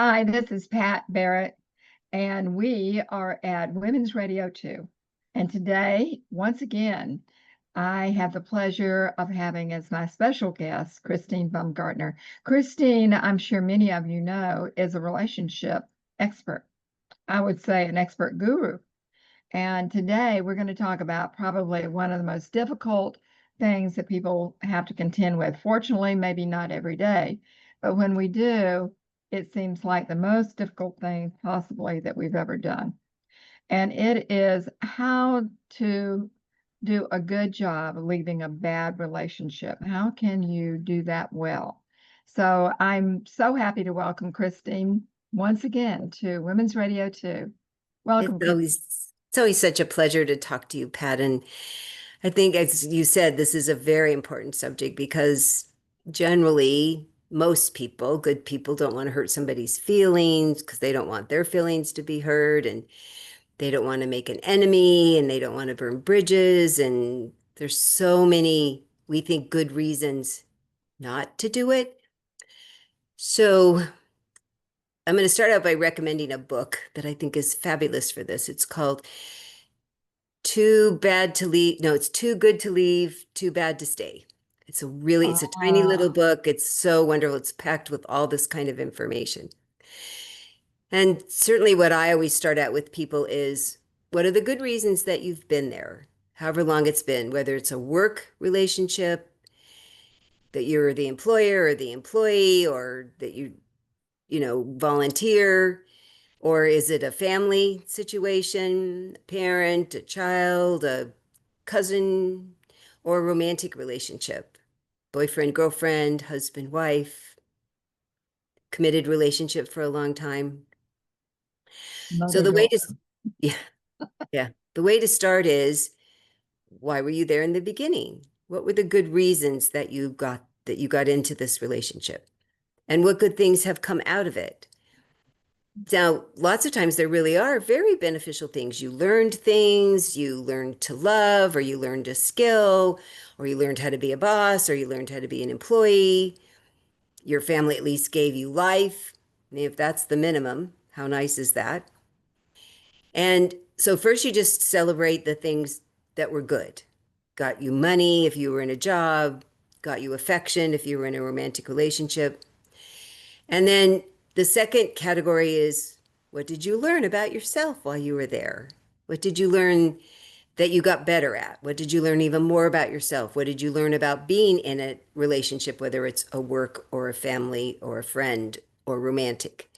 Hi, this is Pat Barrett, and we are at Women's Radio 2. And today, once again, I have the pleasure of having as my special guest Christine Baumgartner. Christine, I'm sure many of you know, is a relationship expert. I would say an expert guru. And today we're going to talk about probably one of the most difficult things that people have to contend with. Fortunately, maybe not every day, but when we do, it seems like the most difficult thing possibly that we've ever done. And it is how to do a good job of leaving a bad relationship. How can you do that well? So I'm so happy to welcome Christine once again to Women's Radio 2. Welcome. It's always such a pleasure to talk to you, Pat. And I think, as you said, this is a very important subject because generally, most people, good people, don't want to hurt somebody's feelings because they don't want their feelings to be hurt, and they don't want to make an enemy, and they don't want to burn bridges. And there's so many, we think, good reasons not to do it. So I'm going to start out by recommending a book that I think is fabulous for this. It's called Too Bad to Leave. No, it's Too Good to Leave, Too Bad to Stay. It's a tiny little book. It's so wonderful. It's packed with all this kind of information. And certainly what I always start out with people is, what are the good reasons that you've been there, however long it's been, whether it's a work relationship, that you're the employer or the employee, or that you volunteer, or is it a family situation, a parent, a child, a cousin, or a romantic relationship, boyfriend, girlfriend, husband, wife, committed relationship for a long time. So the way to, the way to start is, why were you there in the beginning? What were the good reasons that you got into this relationship? And what good things have come out of it? Now, lots of times there really are very beneficial things. You learned things, you learned to love, or you learned a skill, or you learned how to be a boss, or you learned how to be an employee. Your family at least gave you life. I mean, if that's the minimum, how nice is that? And so first you just celebrate the things that were good. Got you money if you were in a job, got you affection if you were in a romantic relationship. And then the second category is, what did you learn about yourself while you were there? What did you learn that you got better at? What did you learn even more about yourself? What did you learn about being in a relationship, whether it's a work or a family or a friend or romantic?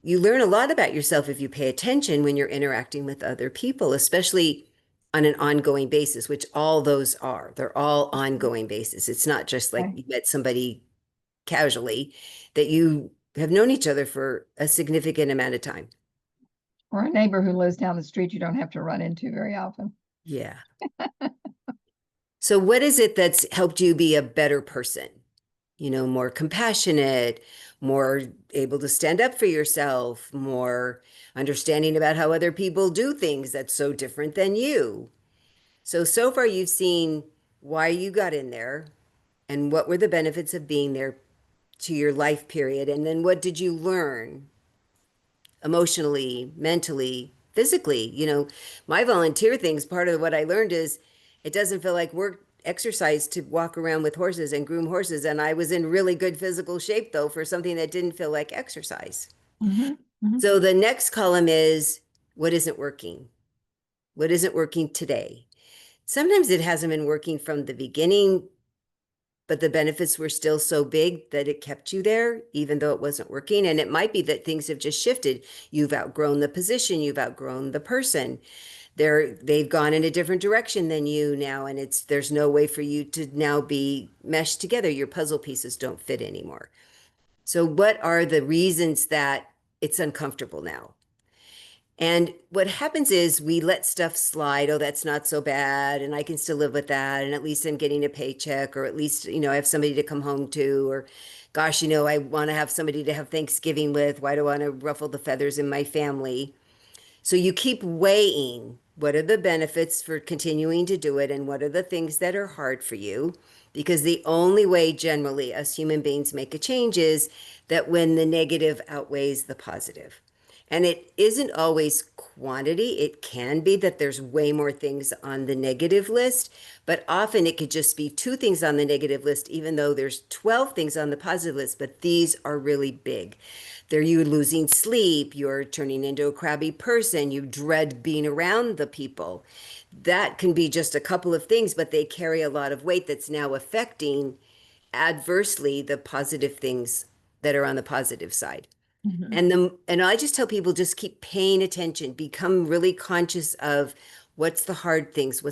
You learn a lot about yourself if you pay attention when you're interacting with other people, especially on an ongoing basis, which all those are. They're all ongoing basis. It's not just like you met somebody casually, that you have known each other for a significant amount of time. Or a neighbor who lives down the street you don't have to run into very often. Yeah. So what is it that's helped you be a better person? More compassionate, more able to stand up for yourself, more understanding about how other people do things that's so different than you. So far you've seen why you got in there and what were the benefits of being there to your life period. And then what did you learn emotionally, mentally, physically? My volunteer things, part of what I learned is it doesn't feel like work exercise to walk around with horses and groom horses. And I was in really good physical shape, though, for something that didn't feel like exercise. Mm-hmm. Mm-hmm. So the next column is, what isn't working? What isn't working today? Sometimes it hasn't been working from the beginning, but the benefits were still so big that it kept you there, even though it wasn't working. And it might be that things have just shifted. You've outgrown the position, you've outgrown the person. They've gone in a different direction than you now, and there's no way for you to now be meshed together. Your puzzle pieces don't fit anymore. So what are the reasons that it's uncomfortable now? And what happens is we let stuff slide. Oh, that's not so bad, and I can still live with that, and at least I'm getting a paycheck, or at least I have somebody to come home to, or gosh, I want to have somebody to have Thanksgiving with. Why do I want to ruffle the feathers in my family? So you keep weighing, what are the benefits for continuing to do it, and what are the things that are hard for you? because the only way generally us human beings make a change is that when the negative outweighs the positive. And it isn't always quantity. It can be that there's way more things on the negative list, but often it could just be two things on the negative list, even though there's 12 things on the positive list, but these are really big. They're you losing sleep, you're turning into a crabby person, you dread being around the people. That can be just a couple of things, but they carry a lot of weight that's now affecting adversely the positive things that are on the positive side. Mhm. And I just tell people just keep paying attention, become really conscious of what's the hard things,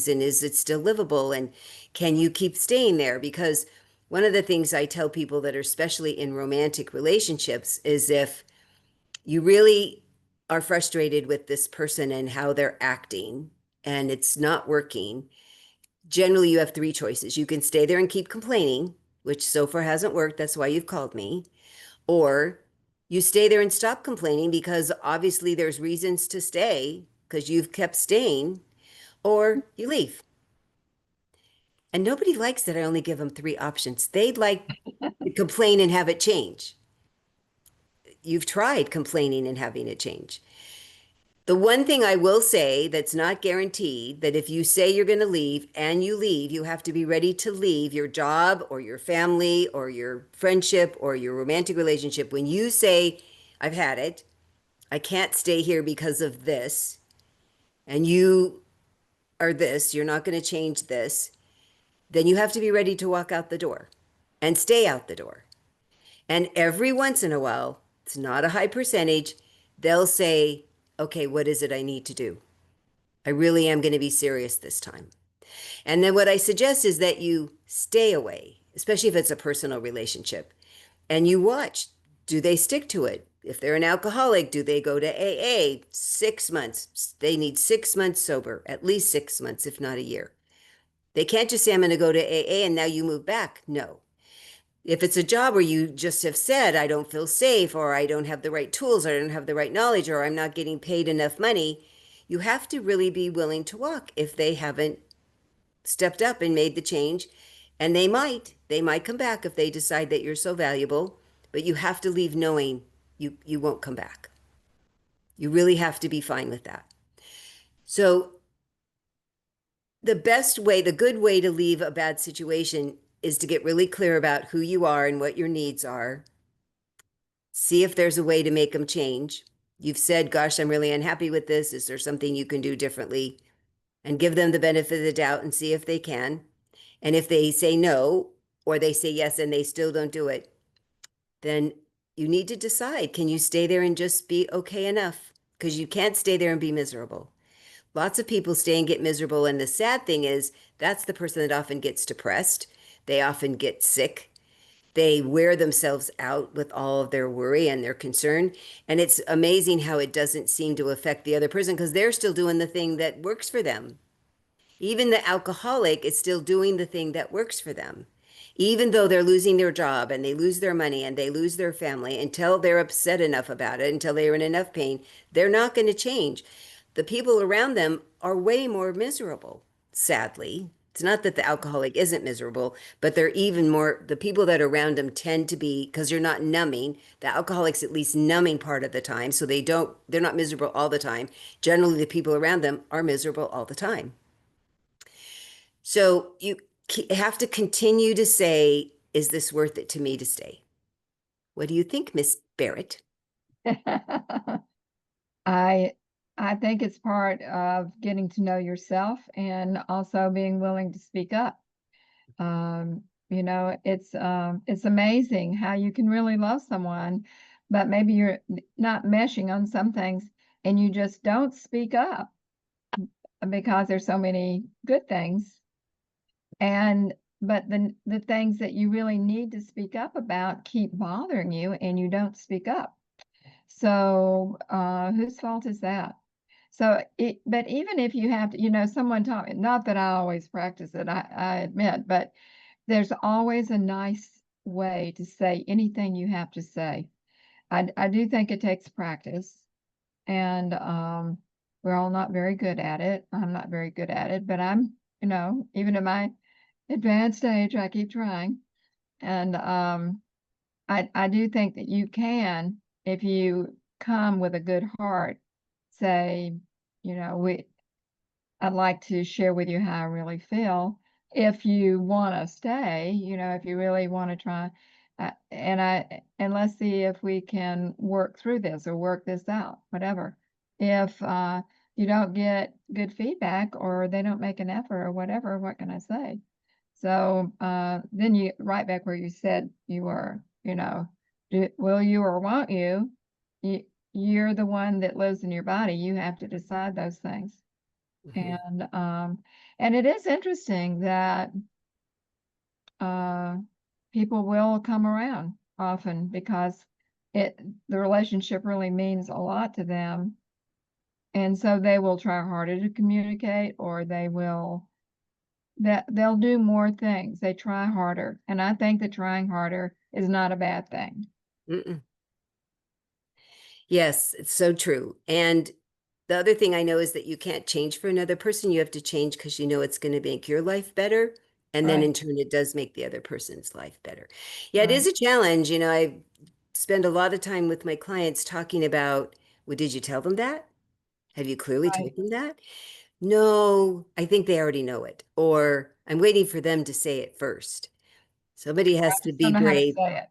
and is it still livable, and can you keep staying there? Because one of the things I tell people that are especially in romantic relationships is if you really are frustrated with this person and how they're acting and it's not working, generally you have three choices. You can stay there and keep complaining, which so far hasn't worked. That's why you've called me. Or you stay there and stop complaining because obviously there's reasons to stay because you've kept staying, or you leave. And nobody likes that I only give them three options. They'd like to complain and have it change. You've tried complaining and having it change. The one thing I will say that's not guaranteed, that if you say you're going to leave and you leave, you have to be ready to leave your job or your family or your friendship or your romantic relationship. When you say, I've had it, I can't stay here because of this, and you are this, you're not going to change this, then you have to be ready to walk out the door and stay out the door. And every once in a while, it's not a high percentage, they'll say, okay, what is it I need to do? I really am going to be serious this time. And then what I suggest is that you stay away, especially if it's a personal relationship, and you watch. Do they stick to it? If they're an alcoholic, do they go to AA? 6 months. They need 6 months sober, at least 6 months, if not a year. They can't just say, I'm going to go to AA and now you move back. No. If it's a job where you just have said, I don't feel safe, or I don't have the right tools, or I don't have the right knowledge, or I'm not getting paid enough money, you have to really be willing to walk if they haven't stepped up and made the change. And they might come back if they decide that you're so valuable, but you have to leave knowing you won't come back. You really have to be fine with that. So the best way, the good way to leave a bad situation is to get really clear about who you are and what your needs are. See if there's a way to make them change. You've said, gosh, I'm really unhappy with this. Is there something you can do differently? And give them the benefit of the doubt and see if they can. And if they say no, or they say yes and they still don't do it, then you need to decide, can you stay there and just be okay enough? Because you can't stay there and be miserable. Lots of people stay and get miserable. And the sad thing is, that's the person that often gets depressed. They often get sick. They wear themselves out with all of their worry and their concern. And it's amazing how it doesn't seem to affect the other person because they're still doing the thing that works for them. Even the alcoholic is still doing the thing that works for them. Even though they're losing their job and they lose their money and they lose their family, until they're upset enough about it, until they're in enough pain, they're not going to change. The people around them are way more miserable, sadly. It's not that the alcoholic isn't miserable, but they're even more, the people that are around them tend to be, because you're not numbing. The alcoholic's at least numbing part of the time, so they're not miserable all the time. Generally, the people around them are miserable all the time. So you have to continue to say, is this worth it to me to stay? What do you think, Miss Barrett? I I think it's part of getting to know yourself and also being willing to speak up. It's amazing how you can really love someone, but maybe you're not meshing on some things and you just don't speak up because there's so many good things. And but the things that you really need to speak up about keep bothering you and you don't speak up. So, whose fault is that? But even if you have to, someone taught me, not that I always practice it, I admit, but there's always a nice way to say anything you have to say. I do think it takes practice, and we're all not very good at it. I'm not very good at it, but even in my advanced age, I keep trying. And I do think that you can, if you come with a good heart, say, you know, I'd like to share with you how I really feel. If you want to stay, if you really want to try, and let's see if we can work through this or work this out, whatever. If you don't get good feedback or they don't make an effort or whatever, what can I say? So then you right back where you said you were, will you or won't you? you? You're the one that lives in your body. You have to decide those things. Mhm. And it is interesting that uh, people will come around often because the relationship really means a lot to them. And so they will try harder to communicate, or they'll do more things. They try harder. And I think that trying harder is not a bad thing. Mm-mm. Yes, it's so true. And the other thing I know is that you can't change for another person. You have to change because you know it's going to make your life better. And then Right, in turn, it does make the other person's life better. Yeah, it right, is a challenge. I spend a lot of time with my clients talking about, well, did you tell them that? Have you clearly right. told them that? No, I think they already know it. Or I'm waiting for them to say it first. Somebody I has to just be don't know how to brave. say it.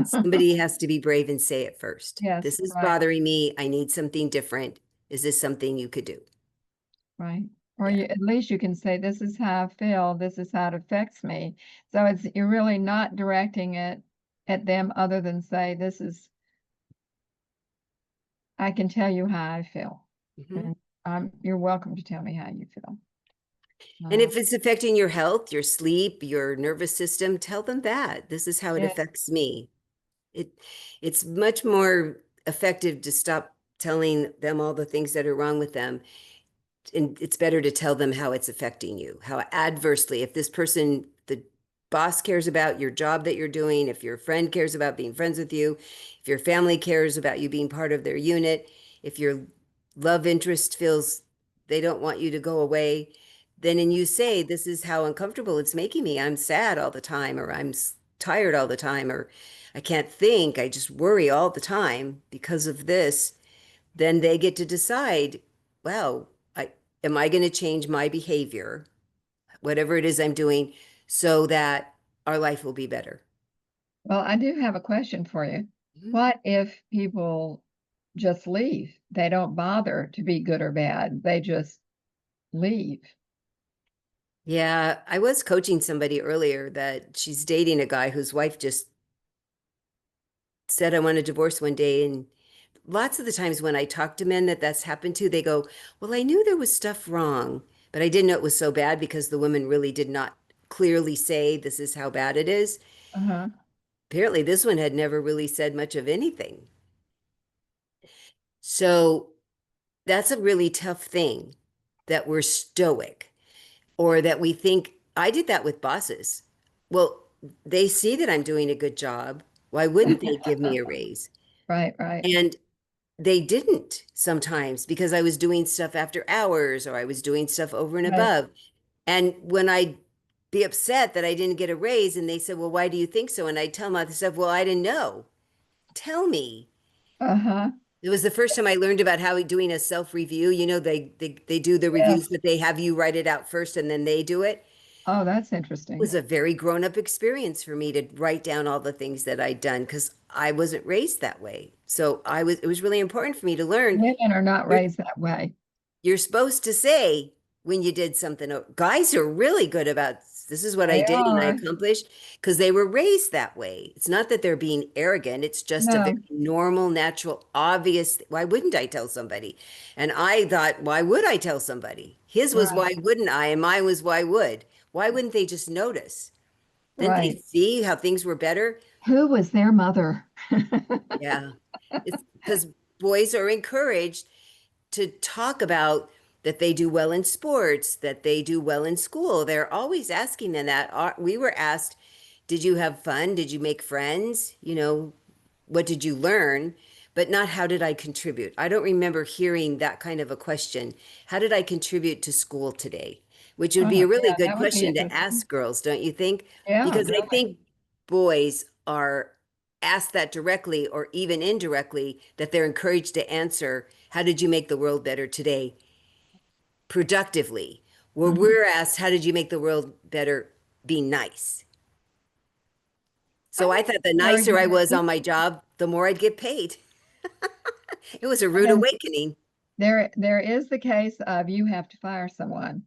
Somebody has to be brave and say it first. Yes, This is right. bothering me. I need something different. Is this something you could do? Right. Or Yeah. at least you can say, this is how I feel, this is how it affects me. So you're really not directing it at them other than say, I can tell you how I feel. Mhm. And you're welcome to tell me how you feel. And Uh, if it's affecting your health, your sleep, your nervous system, tell them that. This is how it yes, affects me. It it's much more effective to stop telling them all the things that are wrong with them, and it's better to tell them how it's affecting you, how adversely, if this person, the boss cares about your job that you're doing, if your friend cares about being friends with you, if your family cares about you being part of their unit, if your love interest feels they don't want you to go away, then and you say, this is how uncomfortable it's making me. I'm sad all the time, or I'm tired all the time, or I can't think. I just worry all the time because of this. Then they get to decide, wow, am I going to change my behavior, whatever it is I'm doing, so that our life will be better? well, I do have a question for you. Mhm. What if people just leave? They don't bother to be good or bad. They just leave. Yeah, I was coaching somebody earlier that she's dating a guy whose wife just said, I want a divorce one day. And lots of the times when I talk to men that that's happened to, they go, well, I knew there was stuff wrong, but I didn't know it was so bad because the woman really did not clearly say, this is how bad it is. Uh-huh. Apparently, this one had never really said much of anything. So that's a really tough thing that we're stoic or that we think I did that with bosses. Well, they see that I'm doing a good job. Why wouldn't they give me a raise? Right, right, And they didn't sometimes because I was doing stuff after hours or I was doing stuff over and right. above. And when I be upset that I didn't get a raise and they said, well, why do you think so? And I tell myself, well, I didn't know. Tell me. Uh-huh. It was the first time I learned about how doing a self review. They do the reviews, Yes. but they have you write it out first and then they do it. Oh, that's It was interesting. a very grown up experience for me to write down all the things that I'd done because I wasn't raised that way. So it was really important for me to learn. Women are not You're raised that way. you're supposed to say when you did something. Guys are really good about this is what I They did and I are. accomplished because they were raised that way. It's not that they're being arrogant, it's just a very No, normal, natural, obvious. Why wouldn't I tell somebody? And I thought, why would I tell somebody? His was right, why wouldn't I, and mine was why would. Why wouldn't they just notice? Didn't they right. see how things were better? Who was their mother? Yeah. It's because boys are encouraged to talk about that they do well in sports, that they do well in school. They're always asking them that. We were asked, did you have fun? Did you make friends? What did you learn? But not how did I contribute? I don't remember hearing that kind of a question. How did I contribute to school today? which would be Oh, a really yeah, good that would be question to interesting. ask girls, don't you think? Yeah, Because I really. think boys are asked that directly or even indirectly, that they're encouraged to answer, how did you make the world better today? Productively. Where Mhm. we're asked, how did you make the world better being nice? I So I think thought the that's very nicer I was true. on my job, the more I'd get paid. It was a rude And awakening. there is the case of you have to fire someone.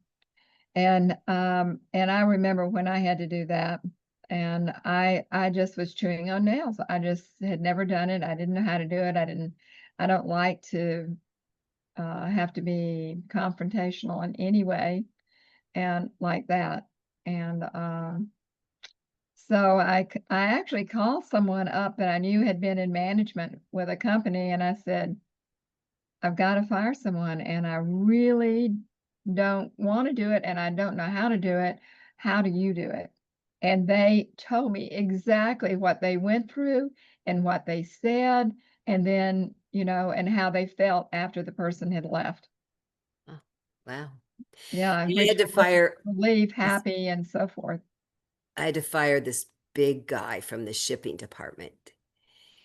And I remember when I had to do that, and I just was chewing on nails. I just had never done it. I didn't know how to do it. I don't like to have to be confrontational in any way and like that. And so I actually called someone up that I knew had been in management with a company, and I said, I've got to fire someone, and I really don't want to do it, and I don't know how to do it. How do you do it? And they told me exactly what they went through and what they said, and then, and how they felt after the person had left. Oh, wow. Yeah, And which was relief, happy, and so forth. I had to fire this big guy from the shipping department.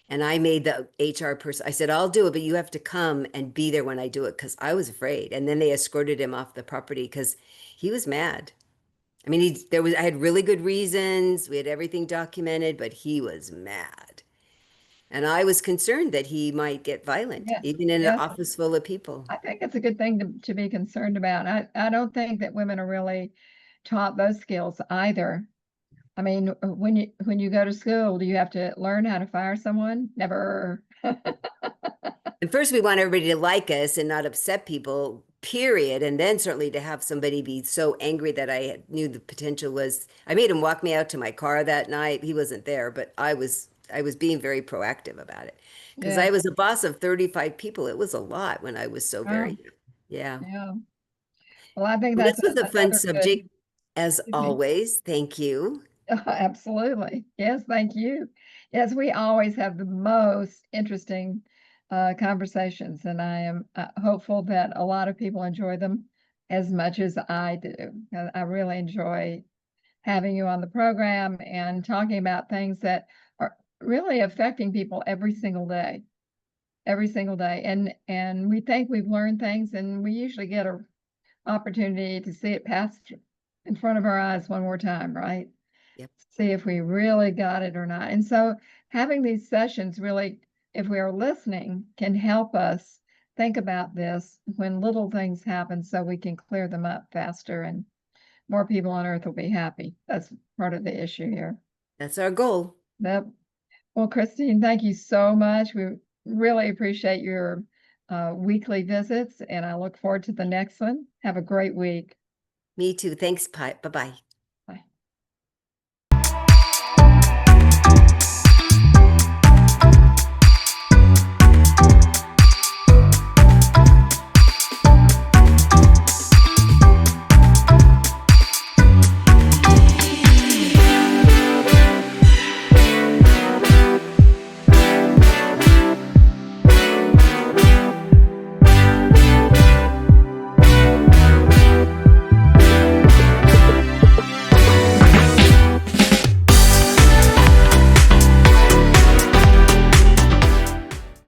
And I made the HR person, I said, I'll do it, but you have to come and be there when I do it because I was afraid. And then they escorted him off the property because he was mad. I mean, I had really good reasons. We had everything documented, but he was mad. And I was concerned that he might get violent, Yes, even in an yes. office full of people. I think it's a good thing to be concerned about. I don't think that women are really taught those skills either. I mean, when you go to school, do you have to learn how to fire someone? Never. And first, we want everybody to like us and not upset people, period. And then certainly to have somebody be so angry that I knew the potential was, I made him walk me out to my car that night. He wasn't there, but I was being very proactive about it because I Yes. was a boss of 35 people. It was a lot when I was so very Oh, young. Yeah. yeah. Well, I think Well, that's this was a fun another good, subject as excuse me. always. Thank you. Absolutely. Yes, thank you. Yes, we always have the most interesting conversations, and I am hopeful that a lot of people enjoy them as much as I do. I really enjoy having you on the program and talking about things that are really affecting people every single day. And we think we've learned things, and we usually get an opportunity to see it pass in front of our eyes one more time, right? Yep. See if we really got it or not. And so having these sessions really, if we are listening, can help us think about this when little things happen so we can clear them up faster and more people on earth will be happy. That's part of the issue here. That's our goal. Yep. Well, Christine, thank you so much. We really appreciate your weekly visits, and I look forward to the next one. Have a great week. Me too. Thanks, Bye bye.